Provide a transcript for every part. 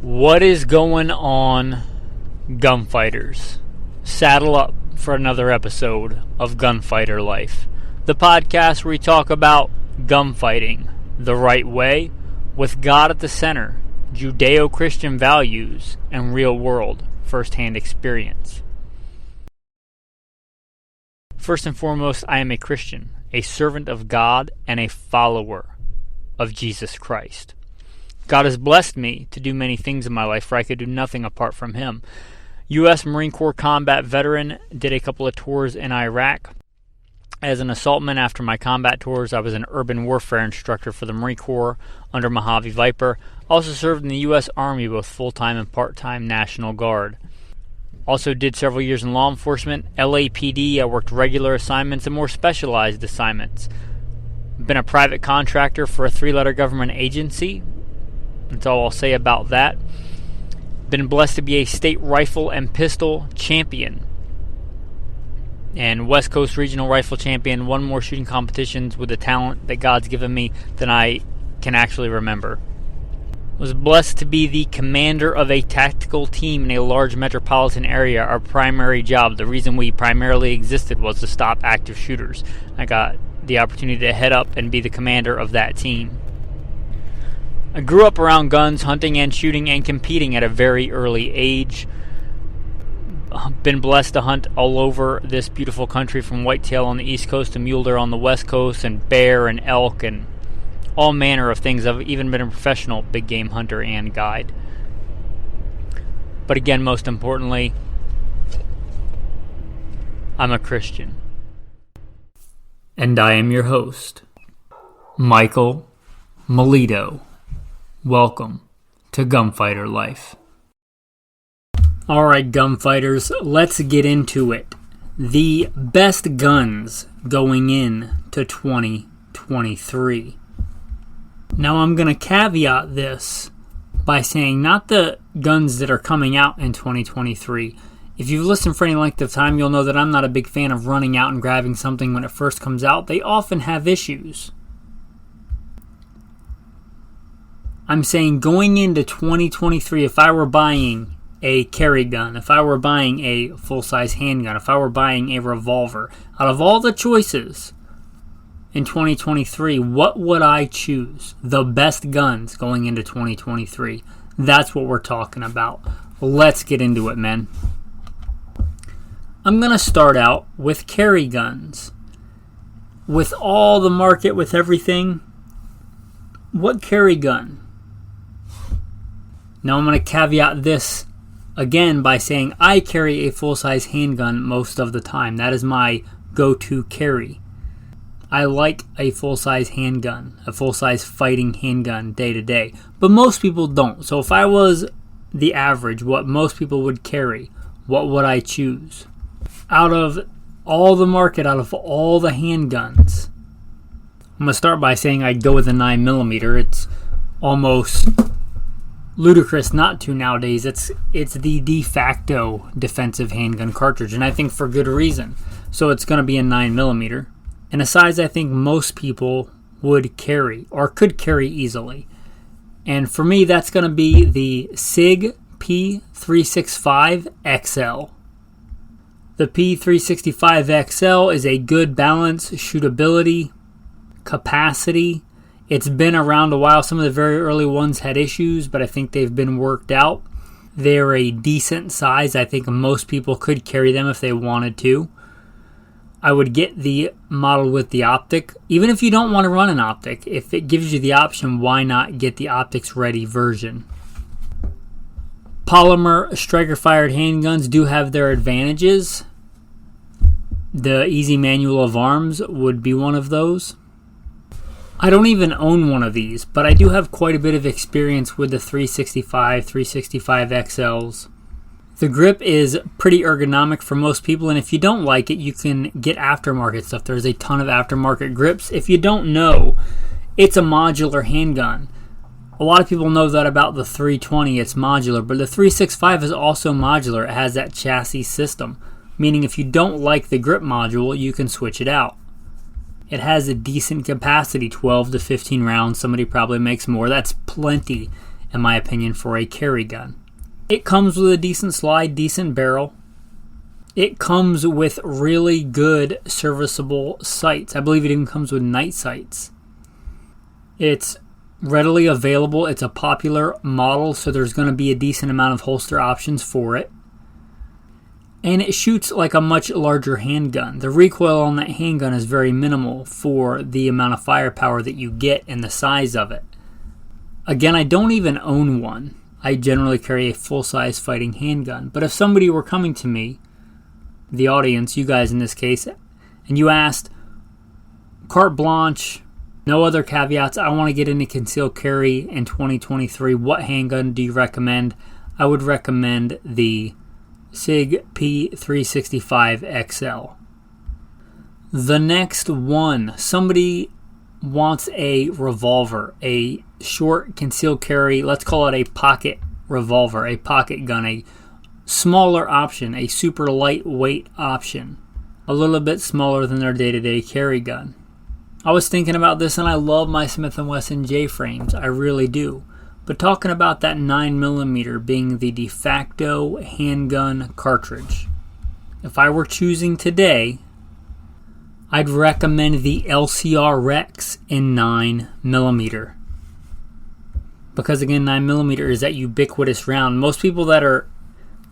What is going on, Gunfighters? Saddle up for another episode of Gunfighter Life, the podcast where we talk about gunfighting the right way, with God at the center, Judeo-Christian values, and real-world first-hand experience. First and foremost, I am a Christian, a servant of God, and a follower of Jesus Christ. God has blessed me to do many things in my life, for I could do nothing apart from Him. U.S. Marine Corps combat veteran, did a couple of tours in Iraq. As an assaultman after my combat tours, I was an urban warfare instructor for the Marine Corps under Mojave Viper. Also served in the U.S. Army, both full-time and part-time National Guard. Also did several years in law enforcement, LAPD. I worked regular assignments and more specialized assignments. Been a private contractor for a 3-letter government agency. That's all I'll say about that. Been blessed to be a state rifle and pistol champion and West Coast regional rifle champion. Won more shooting competitions with the talent that God's given me than I can actually remember. Was blessed to be the commander of a tactical team in a large metropolitan area. Our primary job, the reason we primarily existed, was to stop active shooters. I got the opportunity to head up and be the commander of that team. I grew up around guns, hunting and shooting and competing at a very early age. Been blessed to hunt all over this beautiful country, from whitetail on the East Coast to mule deer on the West Coast, and bear and elk and all manner of things. I've even been a professional big game hunter and guide. But again, most importantly, I'm a Christian. And I am your host, Michael Melito. Welcome to Gunfighter Life. Alright, Gunfighters, let's get into it. The best guns going in to 2023. Now I'm going to caveat this by saying not the guns that are coming out in 2023. If you've listened for any length of time, you'll know that I'm not a big fan of running out and grabbing something when it first comes out. They often have issues. I'm saying going into 2023, if I were buying a carry gun, if I were buying a full-size handgun, if I were buying a revolver, out of all the choices in 2023, what would I choose? The best guns going into 2023. That's what we're talking about. Let's get into it, men. I'm going to start out with carry guns. With all the market, with everything, what carry gun? Now I'm going to caveat this again by saying I carry a full-size handgun most of the time. That is my go-to carry. I like a full-size handgun, a full-size fighting handgun day to day. But most people don't. So if I was the average, what most people would carry, what would I choose? Out of all the market, out of all the handguns, I'm going to start by saying I'd go with a 9mm. It's almost ludicrous not to nowadays. It's the de facto defensive handgun cartridge, and I think for good reason. So it's going to be a 9mm, and a size I think most people would carry or could carry easily. And for me, that's going to be the SIG P365 XL. The P365 XL is a good balance, shootability, capacity. It's been around a while. Some of the very early ones had issues, but I think they've been worked out. They're a decent size. I think most people could carry them if they wanted to. I would get the model with the optic. Even if you don't want to run an optic, if it gives you the option, why not get the optics ready version? Polymer striker-fired handguns do have their advantages. The Easy Manual of Arms would be one of those. I don't even own one of these, but I do have quite a bit of experience with the 365 XLs. The grip is pretty ergonomic for most people, and if you don't like it, you can get aftermarket stuff. There's a ton of aftermarket grips. If you don't know, it's a modular handgun. A lot of people know that about the 320, it's modular, but the 365 is also modular. It has that chassis system, meaning if you don't like the grip module, you can switch it out. It has a decent capacity, 12 to 15 rounds. Somebody probably makes more. That's plenty in my opinion, for a carry gun. It comes with a decent slide, decent barrel. It comes with really good serviceable sights. I believe it even comes with night sights. It's readily available. It's a popular model, so there's going to be a decent amount of holster options for it. And it shoots like a much larger handgun. The recoil on that handgun is very minimal for the amount of firepower that you get and the size of it. Again, I don't even own one. I generally carry a full-size fighting handgun. But if somebody were coming to me, the audience, you guys in this case, and you asked, carte blanche, no other caveats, I want to get into concealed carry in 2023, what handgun do you recommend? I would recommend the SIG P365 XL. The next one, somebody wants a revolver, a short concealed carry, let's call it a pocket revolver, a pocket gun, a smaller option, a super lightweight option, a little bit smaller than their day-to-day carry gun. I was thinking about this, and I love my Smith & Wesson J-frames, I really do. But talking about that 9mm being the de facto handgun cartridge, if I were choosing today, I'd recommend the LCR Rex in 9mm. Because again, 9mm is that ubiquitous round. Most people that are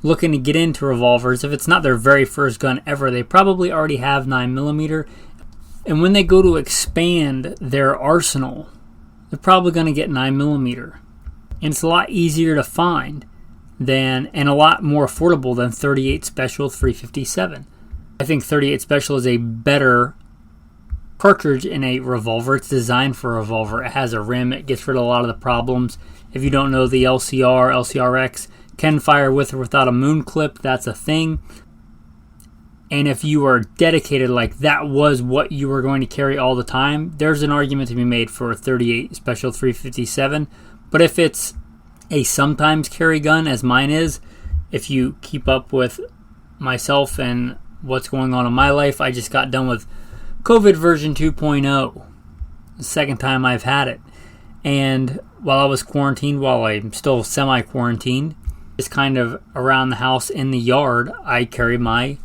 looking to get into revolvers, if it's not their very first gun ever, they probably already have 9mm. And when they go to expand their arsenal, they're probably going to get 9mm. And it's a lot easier to find than, and a lot more affordable than 38 Special 357. I think 38 Special is a better cartridge in a revolver. It's designed for a revolver. It has a rim. It gets rid of a lot of the problems. If you don't know, the LCRX can fire with or without a moon clip. That's a thing. And if you are dedicated, like that was what you were going to carry all the time, there's an argument to be made for a 38 Special 357. But if it's a sometimes carry gun, as mine is, if you keep up with myself and what's going on in my life, I just got done with COVID version 2.0, the second time I've had it. And while I was quarantined, while I'm still semi-quarantined, just kind of around the house in the yard, I carry my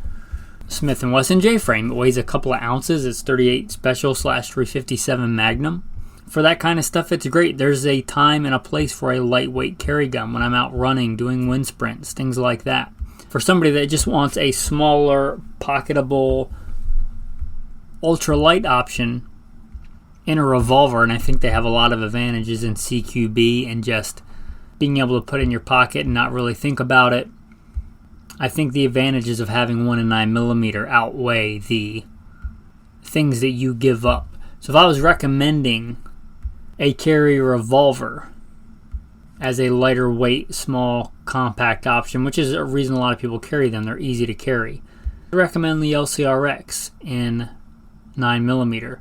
Smith & Wesson J-frame. It weighs a couple of ounces. It's 38 Special / 357 Magnum. For that kind of stuff, it's great. There's a time and a place for a lightweight carry gun when I'm out running, doing wind sprints, things like that. For somebody that just wants a smaller, pocketable, ultralight option in a revolver, and I think they have a lot of advantages in CQB and just being able to put it in your pocket and not really think about it. I think the advantages of having one in 9mm outweigh the things that you give up. So if I was recommending a carry revolver as a lighter weight, small, compact option, which is a reason a lot of people carry them, they're easy to carry, I recommend the LCRX in 9mm.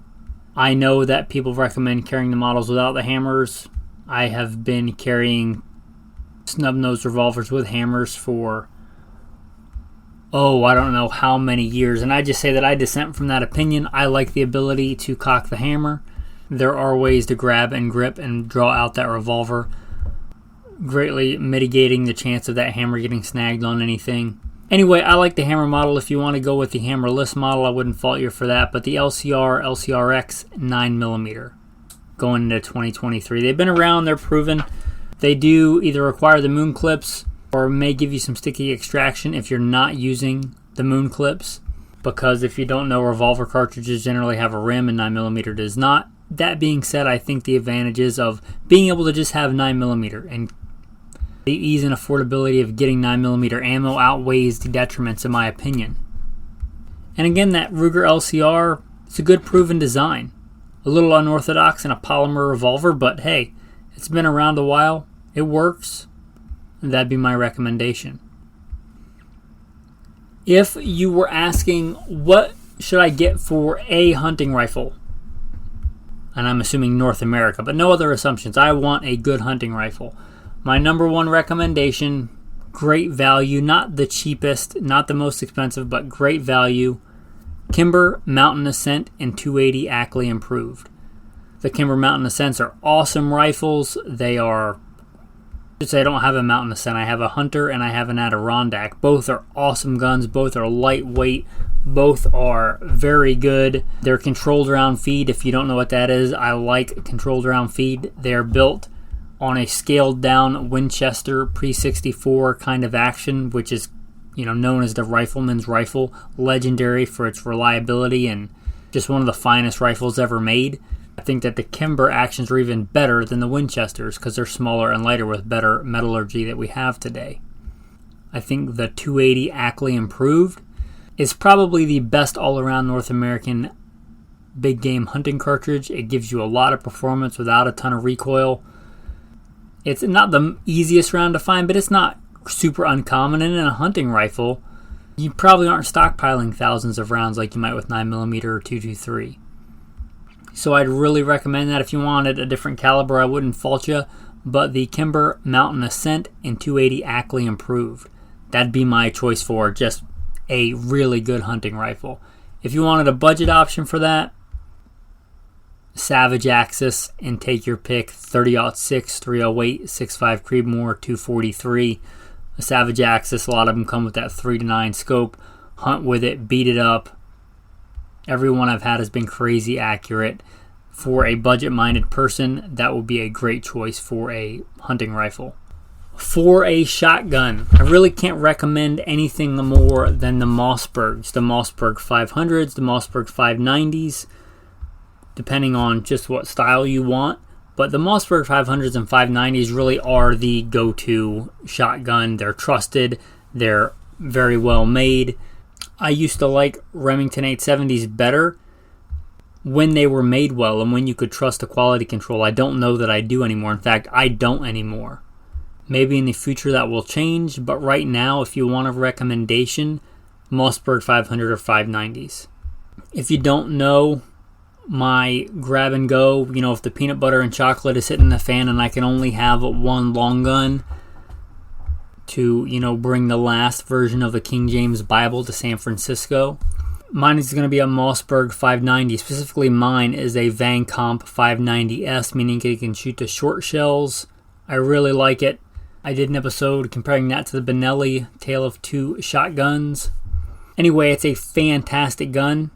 I know that people recommend carrying the models without the hammers. I have been carrying snub-nosed revolvers with hammers for I don't know how many years, and I just say that I dissent from that opinion. I like the ability to cock the hammer. There are ways to grab and grip and draw out that revolver, greatly mitigating the chance of that hammer getting snagged on anything. Anyway, I like the hammer model. If you want to go with the hammerless model, I wouldn't fault you for that, but the LCRX 9mm going into 2023. They've been around, they're proven. They do either require the moon clips or may give you some sticky extraction if you're not using the moon clips, because if you don't know, revolver cartridges generally have a rim and 9mm does not. That being said, I think the advantages of being able to just have 9mm and the ease and affordability of getting 9mm ammo outweighs the detriments, in my opinion. And again, that Ruger LCR, it's a good proven design. A little unorthodox in a polymer revolver, but hey, it's been around a while. It works. That'd be my recommendation. If you were asking, what should I get for a hunting rifle? And I'm assuming North America, but no other assumptions. I want a good hunting rifle. My number one recommendation, great value, not the cheapest, not the most expensive, but great value. Kimber Mountain Ascent and 280 Ackley Improved. The Kimber Mountain Ascents are awesome rifles. They are Just say I don't have a Mountain Ascent. I have a Hunter and I have an Adirondack. Both are awesome guns. Both are lightweight. Both are very good. They're controlled round feed. If you don't know what that is, I like controlled round feed. They're built on a scaled down Winchester pre-64 kind of action, which is known as the rifleman's rifle, legendary for its reliability and just one of the finest rifles ever made. I think that the Kimber actions are even better than the Winchesters because they're smaller and lighter with better metallurgy that we have today. I think the 280 Ackley Improved is probably the best all-around North American big game hunting cartridge. It gives you a lot of performance without a ton of recoil. It's not the easiest round to find, but it's not super uncommon. And in a hunting rifle, you probably aren't stockpiling thousands of rounds like you might with 9mm or 223. So I'd really recommend that. If you wanted a different caliber, I wouldn't fault you. But the Kimber Mountain Ascent and 280 Ackley Improved, that'd be my choice for just a really good hunting rifle. If you wanted a budget option for that, Savage Axis, and take your pick, 30-06, 308, 6.5 Creedmoor, 243. A Savage Axis, a lot of them come with that 3-9 scope. Hunt with it, beat it up. Every one I've had has been crazy accurate. For a budget-minded person, that would be a great choice for a hunting rifle. For a shotgun, I really can't recommend anything more than the Mossbergs. The Mossberg 500s, the Mossberg 590s, depending on just what style you want. But the Mossberg 500s and 590s really are the go-to shotgun. They're trusted. They're very well made. I used to like Remington 870s better when they were made well and when you could trust the quality control. I don't know that I do anymore. In fact, I don't anymore. Maybe in the future that will change, but right now, if you want a recommendation, Mossberg 500 or 590s. If you don't know my grab and go, if the peanut butter and chocolate is hitting the fan and I can only have one long gun to, bring the last version of the King James Bible to San Francisco, mine is going to be a Mossberg 590. Specifically, mine is a Van Comp 590S, meaning it can shoot the short shells. I really like it. I did an episode comparing that to the Benelli Tale of Two Shotguns. Anyway, it's a fantastic gun.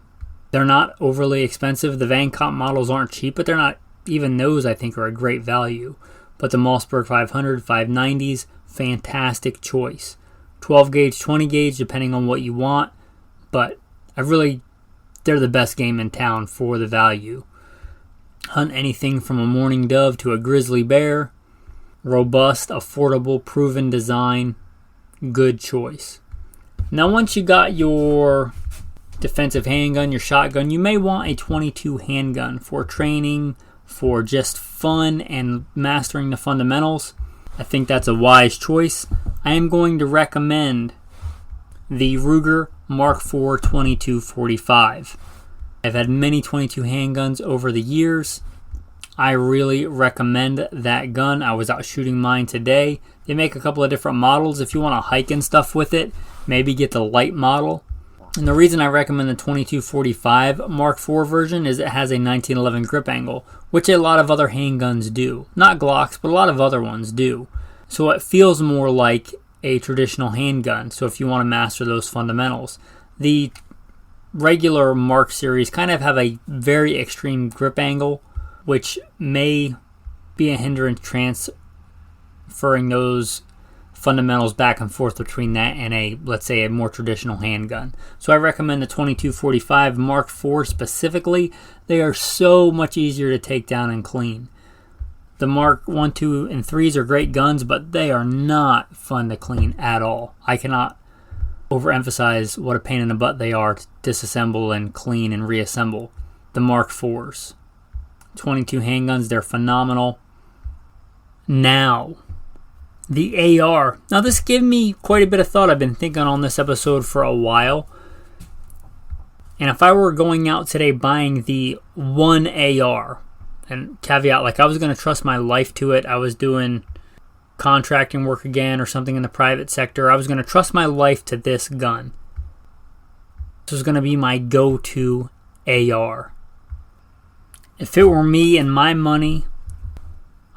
They're not overly expensive. The Van Comp models aren't cheap, but they're not, even those I think are a great value. But the Mossberg 500, 590s, fantastic choice. 12 gauge, 20 gauge, depending on what you want. But they're the best game in town for the value. Hunt anything from a mourning dove to a grizzly bear. Robust, affordable, proven design. Good choice. Now once you got your defensive handgun, your shotgun, you may want a 22 handgun for training, for just fun and mastering the fundamentals. I think that's a wise choice. I am going to recommend the Ruger Mark IV 2245. I've had many 22 handguns over the years. I really recommend that gun. I was out shooting mine today. They make a couple of different models. If you want to hike and stuff with it, maybe get the light model. And the reason I recommend the 2245 Mark IV version is it has a 1911 grip angle, which a lot of other handguns do. Not Glocks, but a lot of other ones do. So it feels more like a traditional handgun. So if you want to master those fundamentals. The regular Mark series kind of have a very extreme grip angle, which may be a hindrance transferring those fundamentals back and forth between that and let's say a more traditional handgun. So I recommend the 2245 Mark IV specifically. They are so much easier to take down and clean. The Mark 1, 2, and 3s are great guns, but they are not fun to clean at all. I cannot overemphasize what a pain in the butt they are to disassemble and clean and reassemble. The Mark IVs. 22 handguns, they're phenomenal. Now, the AR. Now this gave me quite a bit of thought. I've been thinking on this episode for a while. And if I were going out today buying the one AR, and caveat, like I was going to trust my life to it. I was doing contracting work again or something in the private sector. I was going to trust my life to this gun. This was going to be my go-to AR. If it were me and my money,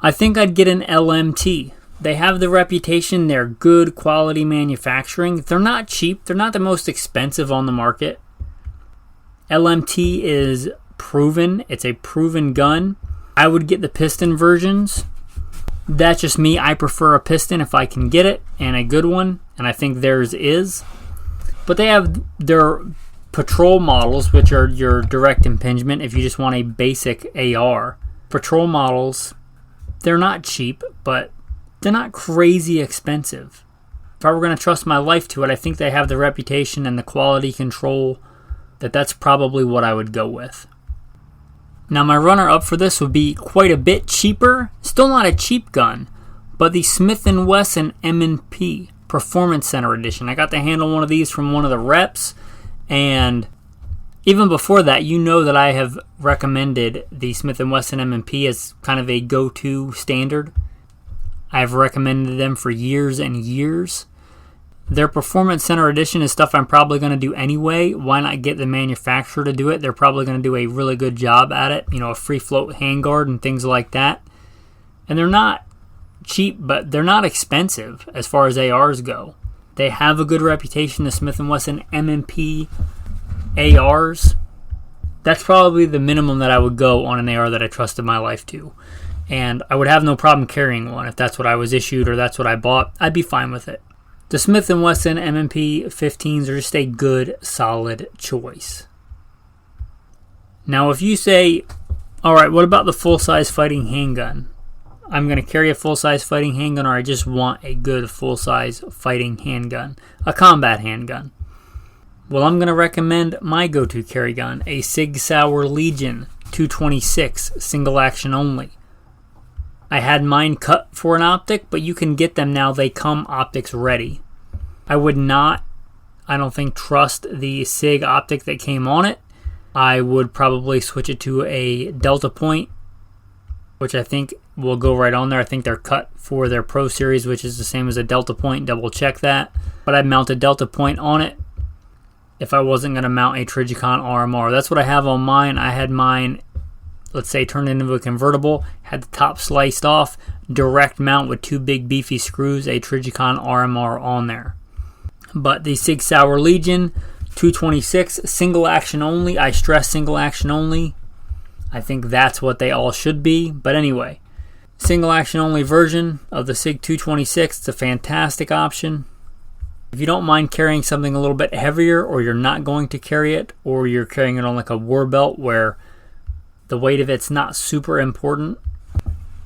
I think I'd get an LMT. They have the reputation. They're good quality manufacturing. They're not cheap. They're not the most expensive on the market. LMT is proven. It's a proven gun. I would get the piston versions. That's just me. I prefer a piston if I can get it, and a good one, and I think theirs is. But they have their patrol models, which are your direct impingement if you just want a basic AR. Patrol models, they're not cheap, but they're not crazy expensive. If I were going to trust my life to it, I think they have the reputation and the quality control that's probably what I would go with. Now my runner-up for this would be quite a bit cheaper. Still not a cheap gun, but the Smith & Wesson M&P Performance Center Edition. I got to handle one of these from one of the reps, and even before that, you know that I have recommended the Smith & Wesson M&P as kind of a go-to standard. I've recommended them for years and years. Their Performance Center Edition is stuff I'm probably going to do anyway. Why not get the manufacturer to do it? They're probably going to do a really good job at it. You know, a free float handguard and things like that. And they're not cheap, but they're not expensive as far as ARs go. They have a good reputation, the Smith & Wesson M&P ARs. That's probably the minimum that I would go on an AR that I trusted my life to. And I would have no problem carrying one if that's what I was issued or that's what I bought. I'd be fine with it. The Smith & Wesson M&P 15s are just a good, solid choice. Now, if you say, all right, what about the full-size fighting handgun? I'm going to carry a full-size fighting handgun, or I just want a good full-size fighting handgun, a combat handgun. Well, I'm going to recommend my go-to carry gun, a Sig Sauer Legion 226, single action only. I had mine cut for an optic, but you can get them now. They come optics ready. I would not, I don't think, trust the Sig optic that came on it. I would probably switch it to a Delta Point, which I think will go right on there. I think they're cut for their Pro Series, which is the same as a Delta Point. Double check that. But I'd mount a Delta Point on it if I wasn't going to mount a Trijicon RMR. That's what I have on mine. I had mine, let's say, turned into a convertible, had the top sliced off, direct mount with two big beefy screws, a Trijicon RMR on there. But the Sig Sauer Legion 226, single action only. I stress single action only. I think that's what they all should be. But anyway, single action only version of the Sig 226. It's a fantastic option. If you don't mind carrying something a little bit heavier, or you're not going to carry it, or you're carrying it on like a war belt where the weight of it's not super important,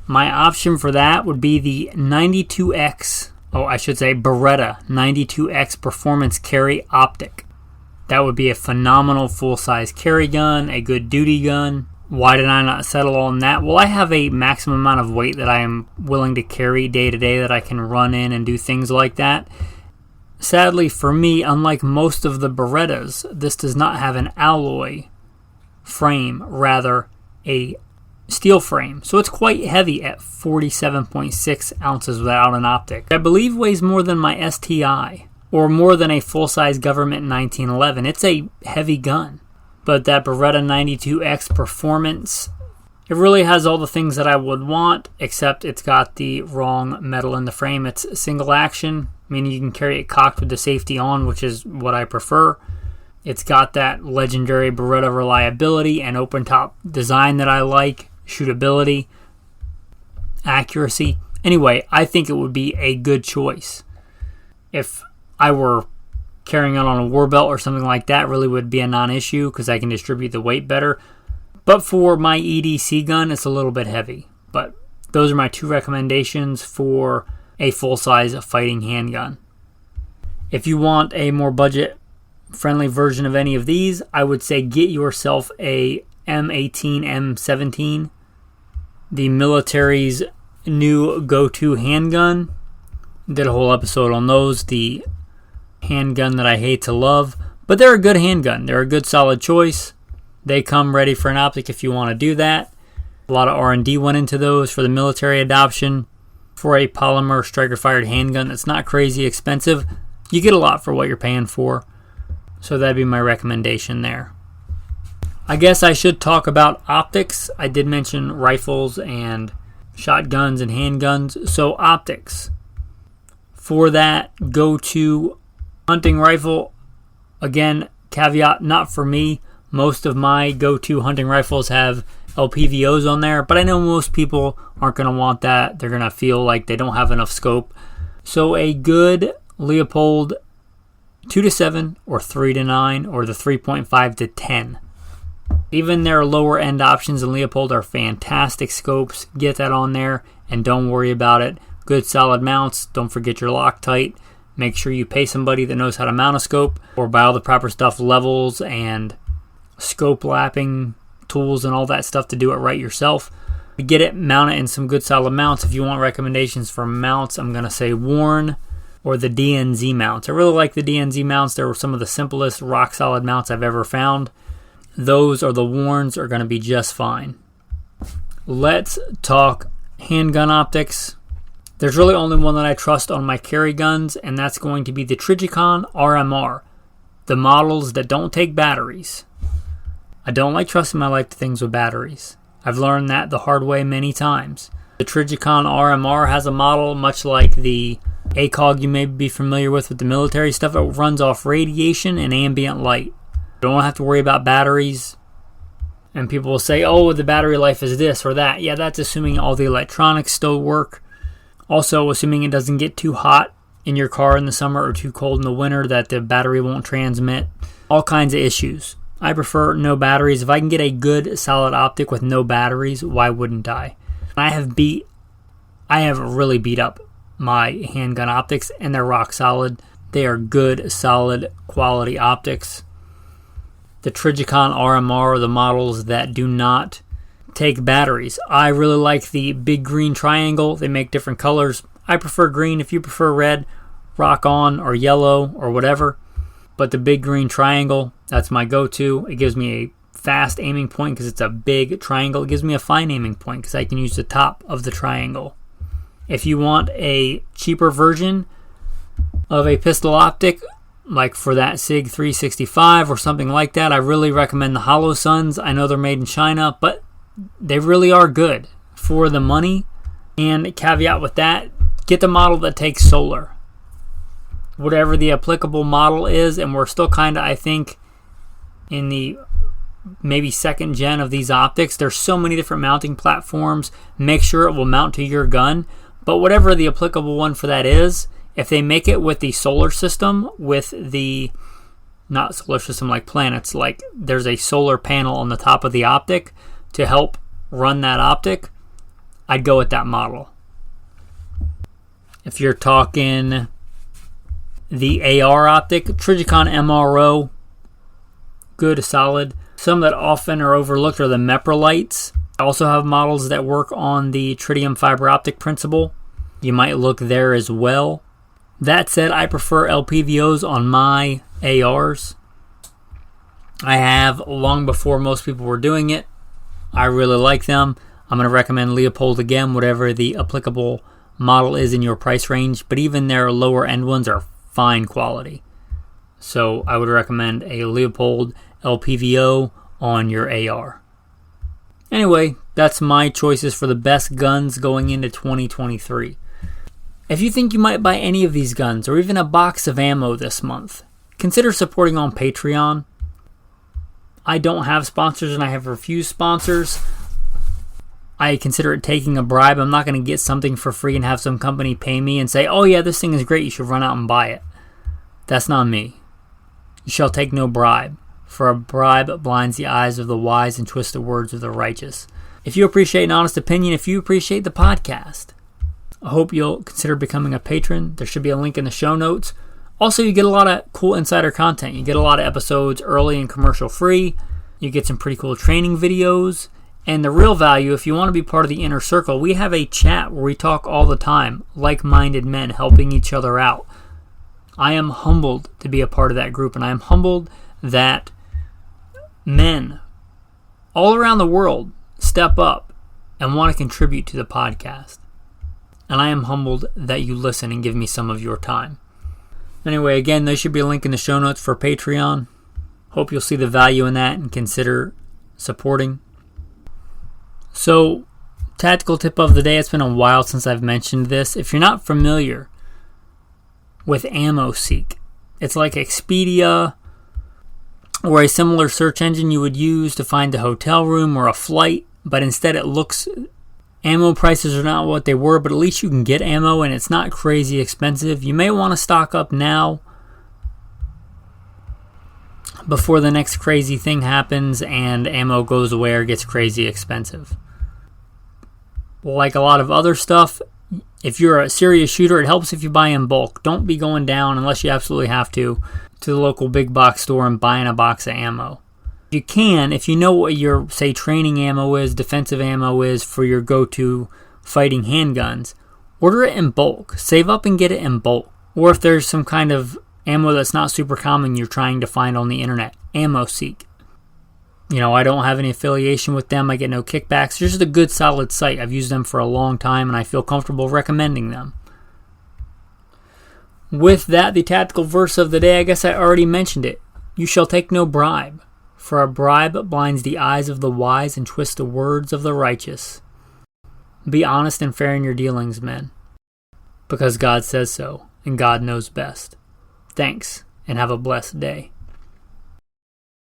my option for that would be the 92X, Beretta 92X Performance Carry Optic. That would be a phenomenal full-size carry gun, a good duty gun. Why did I not settle on that? Well, I have a maximum amount of weight that I am willing to carry day to day that I can run in and do things like that. Sadly for me, unlike most of the Berettas, this does not have an alloy frame, rather a steel frame. So it's quite heavy at 47.6 ounces without an optic. I believe weighs more than my STI, or more than a full-size Government 1911. It's a heavy gun. But that Beretta 92X Performance, it really has all the things that I would want, except it's got the wrong metal in the frame. It's single action, meaning you can carry it cocked with the safety on, which is what I prefer. It's got that legendary Beretta reliability and open top design that I like, shootability, accuracy. Anyway, I think it would be a good choice. If I were carrying it on a war belt or something like that, really would be a non-issue because I can distribute the weight better. But for my EDC gun, it's a little bit heavy. But those are my two recommendations for a full-size fighting handgun. If you want a more budget-friendly version of any of these, I would say get yourself a M18, M17, the military's new go-to handgun. Did a whole episode on those, the handgun that I hate to love, but they're a good handgun. They're a good solid choice. They come ready for an optic if you want to do that. A lot of R&D went into those for the military adoption. For a polymer striker-fired handgun that's not crazy expensive, you get a lot for what you're paying for. So that'd be my recommendation there. I guess I should talk about optics. I did mention rifles and shotguns and handguns. So optics. For that go-to hunting rifle, again, caveat, not for me. Most of my go-to hunting rifles have LPVOs on there, but I know most people aren't going to want that. They're going to feel like they don't have enough scope. So a good Leupold 2-7 or 3-9 or the 3.5-10. Even their lower end options in Leupold are fantastic scopes. Get that on there and don't worry about it. Good solid mounts. Don't forget your Loctite. Make sure you pay somebody that knows how to mount a scope or buy all the proper stuff, levels and scope lapping tools and all that stuff to do it right yourself. Get it, mount it in some good solid mounts. If you want recommendations for mounts, I'm going to say Warn or the DNZ mounts. I really like the DNZ mounts. They were some of the simplest rock solid mounts I've ever found. Those or the Warns are going to be just fine. Let's talk handgun optics. There's really only one that I trust on my carry guns, and that's going to be the Trijicon RMR, the models that don't take batteries. I don't like trusting my life to things with batteries. I've learned that the hard way many times. The Trijicon RMR has a model much like the ACOG you may be familiar with the military stuff. It runs off radiation and ambient light. You don't have to worry about batteries. And people will say, oh, the battery life is this or that. Yeah, that's assuming all the electronics still work. Also, assuming it doesn't get too hot in your car in the summer or too cold in the winter that the battery won't transmit. All kinds of issues. I prefer no batteries. If I can get a good solid optic with no batteries, why wouldn't I? I have really beat up my handgun optics, and they're rock solid. They are good, solid, quality optics. The Trijicon RMR are the models that do not take batteries. I really like the big green triangle. They make different colors. I prefer green. If you prefer red, rock on, or yellow, or whatever. But the big green triangle, that's my go-to. It gives me a fast aiming point because it's a big triangle. It gives me a fine aiming point because I can use the top of the triangle. If you want a cheaper version of a pistol optic, like for that SIG 365 or something like that, I really recommend the Hollow Suns. I know they're made in China, but they really are good for the money. And caveat with that, get the model that takes solar. Whatever the applicable model is, and we're still kind of, I think, in the maybe second gen of these optics. There's so many different mounting platforms. Make sure it will mount to your gun. But whatever the applicable one for that is, if they make it with the solar system, with the, not solar system like planets, like there's a solar panel on the top of the optic to help run that optic, I'd go with that model. If you're talking the AR optic, Trijicon MRO, good, solid. Some that often are overlooked are the Meprolites. I also have models that work on the tritium fiber optic principle. You might look there as well. That said, I prefer LPVOs on my ARs. I have long before most people were doing it. I really like them. I'm going to recommend Leupold again, whatever the applicable model is in your price range. But even their lower end ones are fine quality. So I would recommend a Leupold LPVO on your AR. Anyway, that's my choices for the best guns going into 2023. If you think you might buy any of these guns or even a box of ammo this month, consider supporting on Patreon. I don't have sponsors and I have refused sponsors. I consider it taking a bribe. I'm not going to get something for free and have some company pay me and say, oh yeah, this thing is great, you should run out and buy it. That's not me. You shall take no bribe, for a bribe blinds the eyes of the wise and twists the words of the righteous. If you appreciate an honest opinion, if you appreciate the podcast, I hope you'll consider becoming a patron. There should be a link in the show notes. Also, you get a lot of cool insider content. You get a lot of episodes early and commercial free. You get some pretty cool training videos. And the real value, if you want to be part of the inner circle, we have a chat where we talk all the time, like-minded men helping each other out. I am humbled to be a part of that group, and I am humbled that men all around the world step up and want to contribute to the podcast. And I am humbled that you listen and give me some of your time. Anyway, again, there should be a link in the show notes for Patreon. Hope you'll see the value in that and consider supporting. So, tactical tip of the day. It's been a while since I've mentioned this. If you're not familiar with Ammo Seek. It's like Expedia or a similar search engine you would use to find a hotel room or a flight, but instead it looks... Ammo prices are not what they were, but at least you can get ammo and it's not crazy expensive. You may want to stock up now before the next crazy thing happens and ammo goes away or gets crazy expensive. Like a lot of other stuff, if you're a serious shooter, it helps if you buy in bulk. Don't be going down, unless you absolutely have to the local big box store and buying a box of ammo. You can, if you know what your, say, training ammo is, defensive ammo is for your go-to fighting handguns, order it in bulk. Save up and get it in bulk. Or if there's some kind of ammo that's not super common you're trying to find on the internet, Ammo Seek. I don't have any affiliation with them. I get no kickbacks. They're just a good, solid site. I've used them for a long time, and I feel comfortable recommending them. With that, the tactical verse of the day, I guess I already mentioned it. You shall take no bribe, for a bribe blinds the eyes of the wise and twists the words of the righteous. Be honest and fair in your dealings, men, because God says so, and God knows best. Thanks, and have a blessed day.